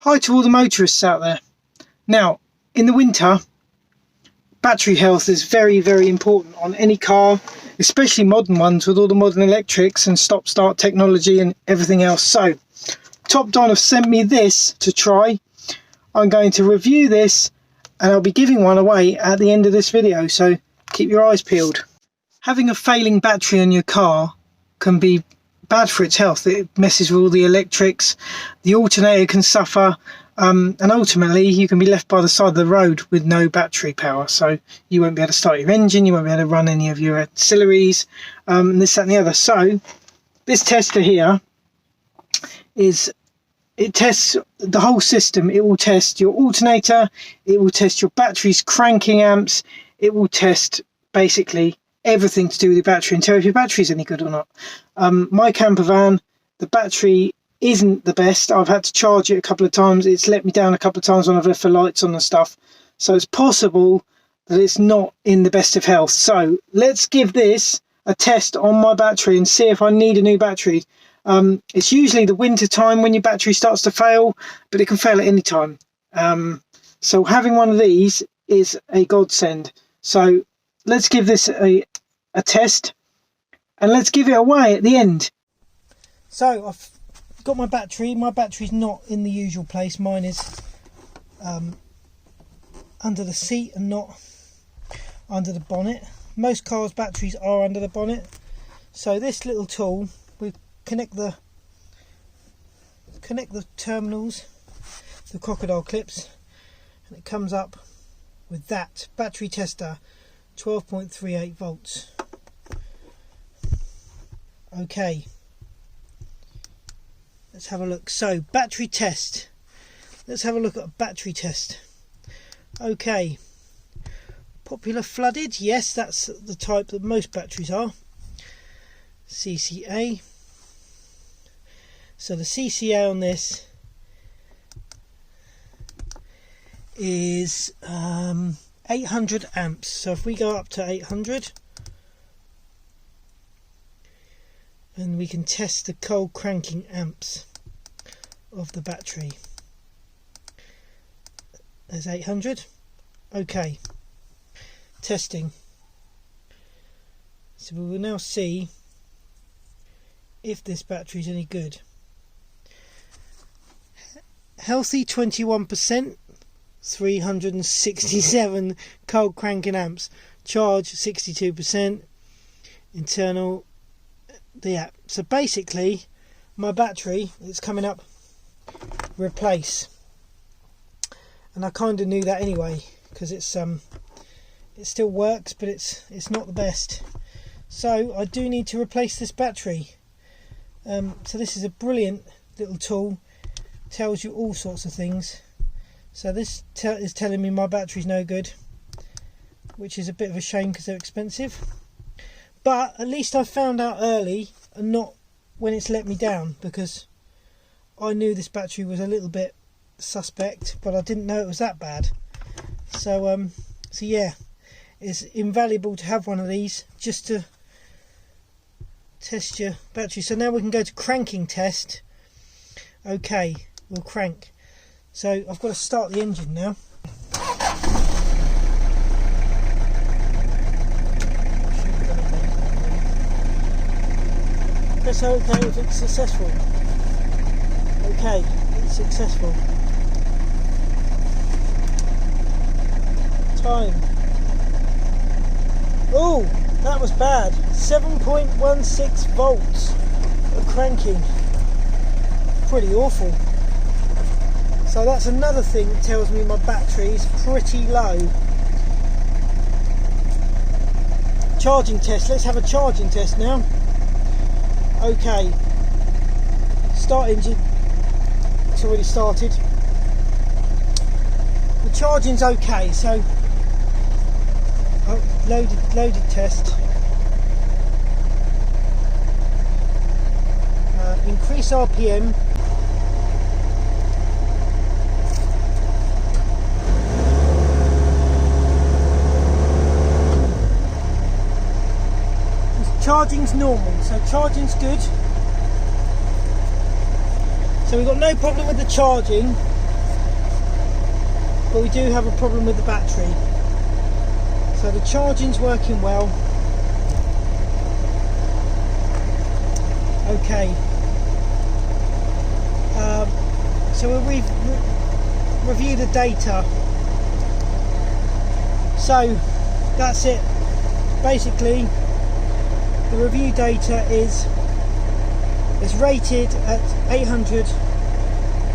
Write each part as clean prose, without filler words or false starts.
Hi to all the motorists out there. Now, in the winter, battery health is very, very important on any car, especially modern ones with all the modern electrics and stop-start technology and everything else. So, Topdon have sent me this to try. I'm going to review this and I'll be giving one away at the end of this video, so keep your eyes peeled. Having a failing battery on your car can be bad for its health. It messes with all the electrics, the alternator can suffer, and ultimately you can be left by the side of the road with no battery power, so you won't be able to start your engine, you won't be able to run any of your auxiliaries, this, that and the other. So this tester here it tests the whole system. It will test your alternator, it will test your battery's cranking amps, it will test basically everything to do with your battery and tell if your battery's any good or not. My camper van, the battery isn't the best. I've had to charge it a couple of times. It's let me down a couple of times when I've left the lights on and stuff. So it's possible that it's not in the best of health. So let's give this a test on my battery and see if I need a new battery. It's usually the winter time when your battery starts to fail, but it can fail at any time. So having one of these is a godsend. So let's give this a test and let's give it away at the end. So I've got my battery. My battery's not in the usual place. Mine is under the seat and not under the bonnet. Most cars' batteries are under the bonnet. So this little tool, we connect the terminals, the crocodile clips, and it comes up with that battery tester, 12.38 volts. Okay, let's have a look. So battery test, let's have a look at a battery test. Okay, popular flooded, yes, that's the type that most batteries are. CCA, so the CCA on this is 800 amps. So if we go up to 800 and we can test the cold cranking amps of the battery. There's 800. Okay, testing. So we will now see if this battery is any good. Healthy 21%, 367 cold cranking amps. Charge 62%. Internal, the app. So basically my battery is coming up replace, and I kind of knew that anyway, because it still works, but it's not the best. So I do need to replace this battery. So this is a brilliant little tool, tells you all sorts of things. So this is telling me my battery's no good, which is a bit of a shame because they're expensive, but at least I found out early and not when it's let me down, because I knew this battery was a little bit suspect, but I didn't know it was that bad. So yeah, it's invaluable to have one of these just to test your battery. So now we can go to cranking test. Okay, we'll crank. So I've got to start the engine now. Press OK if it's successful. Okay, it's successful. Time. Oh, that was bad. 7.16 volts of cranking. Pretty awful. So that's another thing that tells me my battery is pretty low. Charging test. Let's have a charging test now. Okay. Start engine. It's already started. The charging's okay. So loaded test. Increase RPM. Charging's normal, so charging's good. So we've got no problem with the charging. but we do have a problem with the battery. So the charging's working well. Okay. So we'll review the data. So that's it. Basically, the review data is rated at 800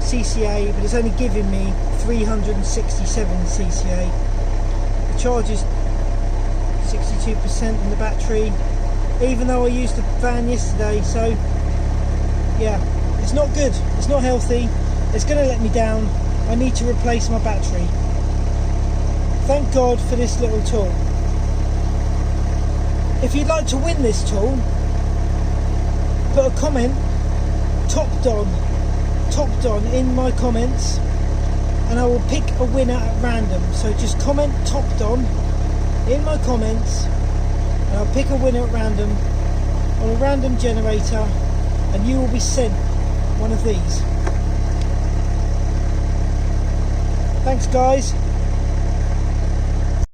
CCA, but it's only giving me 367 CCA. The charge is 62% in the battery, even though I used the van yesterday. So yeah, it's not good, it's not healthy, it's going to let me down. I need to replace my battery. Thank God for this little tool. If you'd like to win this tool, put a comment Topdon in my comments, and I will pick a winner at random. So just comment Topdon in my comments, and I'll pick a winner at random on a random generator, and you will be sent one of these. Thanks guys.